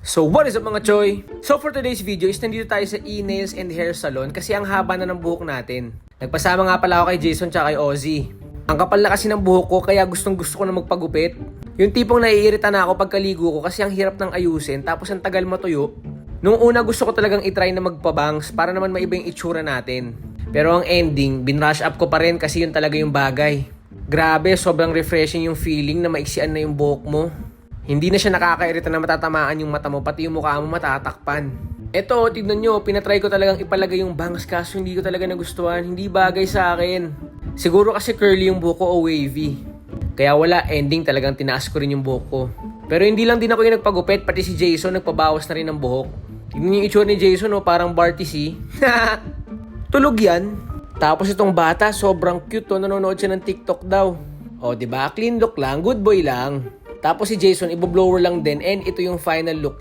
So what is up mga choy? So for today's video is nandito tayo sa E-Nails and Hair Salon kasi ang haba na ng buhok natin. Nagpasama nga pala ako kay Jason tsaka kay Ozzy. Ang kapal na kasi ng buhok ko kaya gustong gusto ko na magpagupit. Yung tipong naiirita na ako pagkaligo ko kasi ang hirap ng ayusin tapos ang tagal matuyo. Nung una gusto ko talagang itry na magpabangs para naman maiba yung itsura natin. Pero ang ending, binrush up ko pa rin kasi yun talaga yung bagay. Grabe, sobrang refreshing yung feeling na maiksian na yung buhok mo. Hindi na siya nakakairita na matatamaan yung mata mo, pati yung mukha mo matatakpan. Eto, tignan nyo, pinatry ko talagang ipalagay yung bangs kaso hindi ko talaga nagustuhan. Hindi bagay sa akin. Siguro kasi curly yung buhok ko o wavy. Kaya wala, ending talagang tinaas ko rin yung buhok ko. Pero hindi lang din ako yung nagpagupit, pati si Jason nagpabawas na rin ng buhok. Tignan yung itsura ni Jason, oh, parang Barty C. Tulog yan. Tapos itong bata, sobrang cute, oh, nanonood siya ng TikTok daw. O, diba? Clean look lang, good boy lang. Tapos si Jason, ibo-blower lang din and ito yung final look